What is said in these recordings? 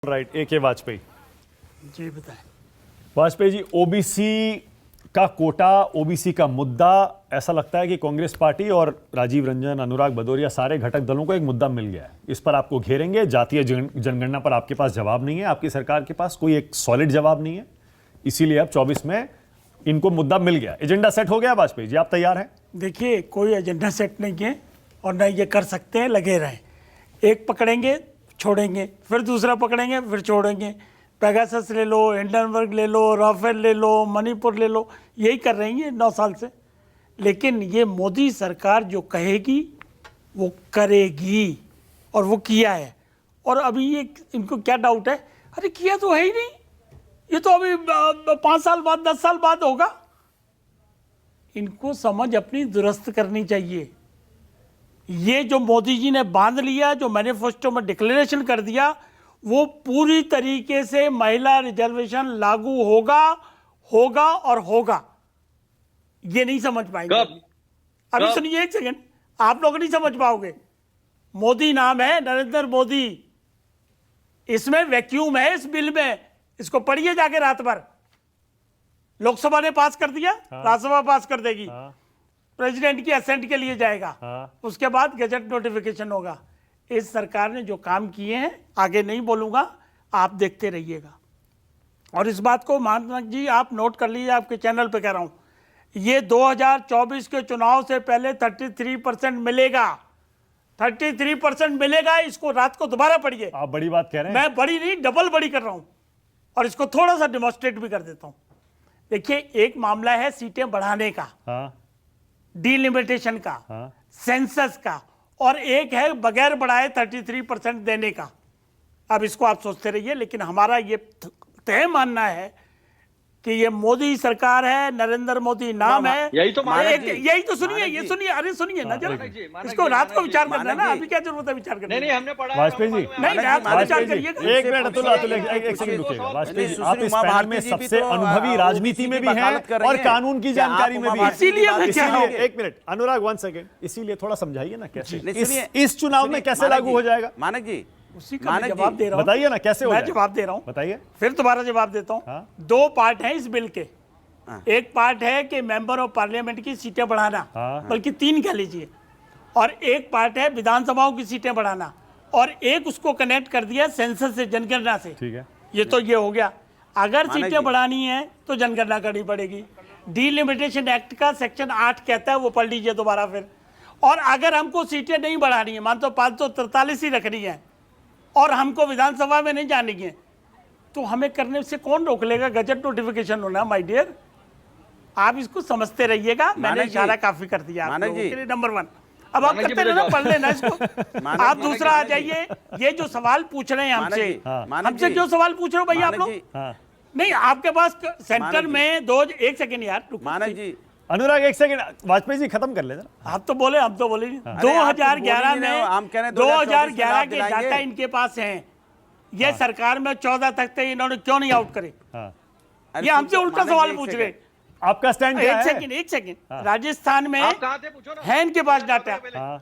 Right, ए के वाजपेयी जी बताएं। Vajpayee ji, OBC का कोटा, ओबीसी का मुद्दा, ऐसा लगता है कि कांग्रेस पार्टी और राजीव रंजन, अनुराग भदौरिया, सारे घटक दलों को एक मुद्दा मिल गया है। इस पर आपको घेरेंगे। जातीय जनगणना पर आपके पास जवाब नहीं है, आपकी सरकार के पास कोई एक सॉलिड जवाब नहीं है, इसीलिए अब 24 में इनको मुद्दा मिल गया। एजेंडा सेट हो गया। वाजपेयी जी, आप तैयार हैं? देखिए, कोई एजेंडा सेट नहीं है और न ये कर सकते हैं। लगे रहें, एक पकड़ेंगे छोड़ेंगे, फिर दूसरा पकड़ेंगे फिर छोड़ेंगे। पेगासस ले लो, हिंडनबर्ग ले लो, राफेल ले लो, मणिपुर ले लो, यही कर रही है 9 साल से। लेकिन ये मोदी सरकार जो कहेगी वो करेगी, और वो किया है। और अभी ये इनको क्या डाउट है? अरे किया तो है ही नहीं, ये तो अभी 5 साल बाद 10 साल बाद होगा। इनको समझ अपनी दुरुस्त करनी चाहिए। ये जो मोदी जी ने बांध लिया, जो मैनिफेस्टो में डिक्लेरेशन कर दिया, वो पूरी तरीके से महिला रिजर्वेशन लागू होगा और होगा। ये नहीं समझ पाएंगे। अभी सुनिए एक सेकंड, आप लोग नहीं समझ पाओगे। मोदी नाम है, नरेंद्र मोदी। इसमें वैक्यूम है इस बिल में। इसको पढ़िए जाके रात भर। लोकसभा ने पास कर दिया, राज्यसभा पास कर देगी, प्रेसिडेंट की असेंट के लिए जाएगा, उसके बाद गजट नोटिफिकेशन होगा। इस सरकार ने जो काम किए हैं, आगे नहीं बोलूंगा, आप देखते रहिएगा। और इस बात को मानक जी आप नोट कर लीजिए, आपके चैनल पे कह रहा हूं, ये 2024 के चुनाव से पहले 33% मिलेगा। 33% मिलेगा। इसको रात को दोबारा पढ़िए। आप बड़ी बात कह रहे हैं। मैं बड़ी नहीं, डबल बड़ी कर रहा हूं, और इसको थोड़ा सा डेमोन्स्ट्रेट भी कर देता हूं। देखिए, एक मामला है सीटें बढ़ाने का, डिलिमिटेशन का, सेंसस का, और एक है बगैर बढ़ाए 33% देने का। अब इसको आप सोचते रहिए, लेकिन हमारा ये तय मानना है कि ये मोदी सरकार है, नरेंद्र मोदी नाम है। यही तो यही तो सुनिए, ये सुनिए, अरे सुनिए ना जरा, इसको रात को विचार करना है ना। अभी क्या जरूरत है विचार करने? नहीं, हमने पढ़ा। वाजपेयी जी, नहीं, रात को विचार करिएगा। एक मिनट, अतुल एक सेकंड रुकिएगा। वाजपेयी जी, आप इस पैनल में सबसे अनुभवी राजनीति में भी हैं और कानून की जानकारी में भी। इसीलिए एक मिनट, अनुराग 1 सेकंड, इसीलिए थोड़ा समझाइए ना कैसे इस चुनाव में कैसे लागू हो जाएगा। मानक जी, उसी का मैं जवाब दे रहा हूं। बताइए ना कैसे हो मैं जाएगा। जवाब दे रहा हूं, बताइए। फिर दोबारा जवाब देता हूं। 2 पार्ट हैं इस बिल के। एक पार्ट है कि मेंबर ऑफ पार्लियामेंट की सीटें बढ़ाना, बल्कि 3 कह लीजिए, और एक पार्ट है विधानसभाओं की सीटें बढ़ाना, और एक उसको कनेक्ट कर दिया सेंसस से, जनगणना से। ठीक है, ये तो ये हो गया। अगर सीटें बढ़ानी है तो जनगणना करनी पड़ेगी। डिलिमिटेशन एक्ट का सेक्शन 8 कहता है, वो पढ़ लीजिए दोबारा फिर। और अगर हमको सीटें नहीं बढ़ानी है, मान तो 543 ही रखनी है, और हमको विधानसभा में नहीं जानी है, तो हमें करने से कौन रोक लेगा? गजट नोटिफिकेशन होना, माय डियर। आप इसको समझते रहिएगा। मैंने इशारा काफी कर दिया आप लोगों के लिए। नंबर 1, अब आप करते रहना, पढ़ लेना इसको। आप दूसरा आ जाइए। ये जो सवाल पूछ रहे हैं हमसे जो सवाल पूछ रहे हो भैया आप लोग, नहीं, आपके पास सेंटर में 1 सेकंड यार, मानक जी, अनुराग 1 सेकंड, वाजपेयी जी खत्म कर लेना। आप तो बोले, हम तो बोले नहीं। 2011 में 2011 के डाटा इनके पास हैं। ये सरकार में 14 तक थे, इन्होंने क्यों नहीं आउट करे? ये हमसे उल्टा सवाल पूछ रहे। आपका स्टैंड क्या है? एक सेकंड। राजस्थान में है इनके पास डाटा,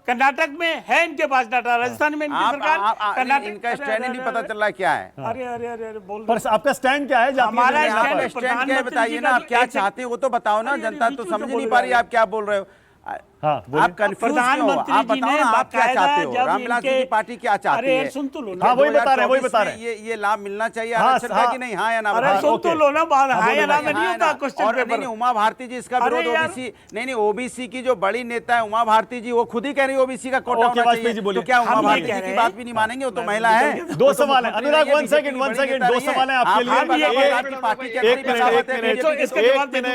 कर्नाटक में है इनके पास डाटा, राजस्थान में इनकी सरकार, कर्नाटक इनका स्टैंड ही नहीं पता चल रहा क्या है। अरे अरे अरे अरे बोल, पर आपका स्टैंड क्या है? हमारा स्टैंड क्या है बताइए ना। आप क्या चाहते हैं वो तो बताओ ना। जनता तो समझ नहीं पा रही आप क्या बोल रहे हो। आप कंफ्यूज क्यों हो? आप बताओ ना, आप क्या चाहते हो? रामविलास जी की पार्टी क्या चाहती है? सुन तो लो ना। वही बता रहे हैं। ये लाभ मिलना चाहिए आरक्षण का कि नहीं? हाँ या ना? अरे सुन तो लो ना, हाँ या ना में नहीं होता क्वेश्चन पेपर। नहीं, उमा भारती जी इसका विरोध ओबीसी नहीं, ओबीसी की जो बड़ी नेता है उमा भारती जी, वो खुद ही कह रही है ओबीसी का कोटा होना चाहिए। तो क्या उमा भारती जी की बात भी नहीं मानेंगे? वो तो महिला है। 2 सवाल है अनुराग, 1 सेकंड, 2 सवाल है आपके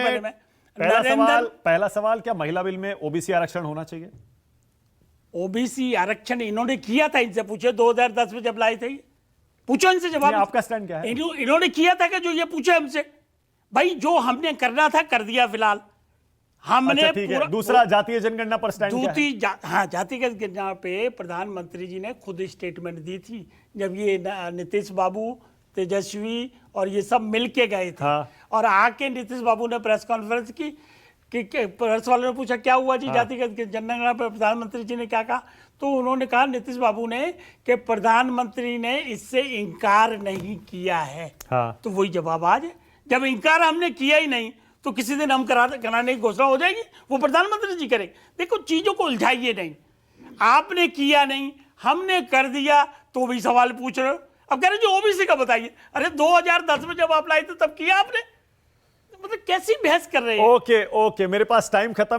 लिए। पहला सवाल, क्या महिला बिल में ओबीसी आरक्षण होना चाहिए? ओबीसी आरक्षण इन्होंने किया था, इनसे पूछे 2010 में जब लाए थे। पूछो इनसे जवाब। आपका स्टैंड क्या है? इन्होंने किया था कि जो ये पूछे हमसे, भाई जो हमने करना था कर दिया फिलहाल हमने। अच्छा, दूसरा जातीय जनगणना पर स्टैंड हाँ, जातीय जनगणना पे प्रधानमंत्री जी ने खुद स्टेटमेंट दी थी जब ये नीतीश बाबू, तेजस्वी और ये सब मिलके गए थे। और आके नीतीश बाबू ने प्रेस कॉन्फ्रेंस की कि प्रेस वालों ने पूछा क्या हुआ जी जातिगत जनगणना पर प्रधानमंत्री जी ने क्या कहा, तो उन्होंने कहा नीतीश बाबू ने कि प्रधानमंत्री ने इससे इनकार नहीं किया है। हाँ। तो वही जवाब आज है, जब इनकार हमने किया ही नहीं तो किसी दिन हम कराने की घोषणा हो जाएगी, वो प्रधानमंत्री जी करेंगे। देखो चीजों को उलझाइए नहीं, आपने किया नहीं हमने कर दिया तो भी सवाल पूछ रहे हो। अब कह रहे जो ओबीसी का बताइए, अरे 2010 में जब आप लाए थे तब किया आपने, मतलब कैसी बहस कर रहे हैं। ओके मेरे पास टाइम खत्म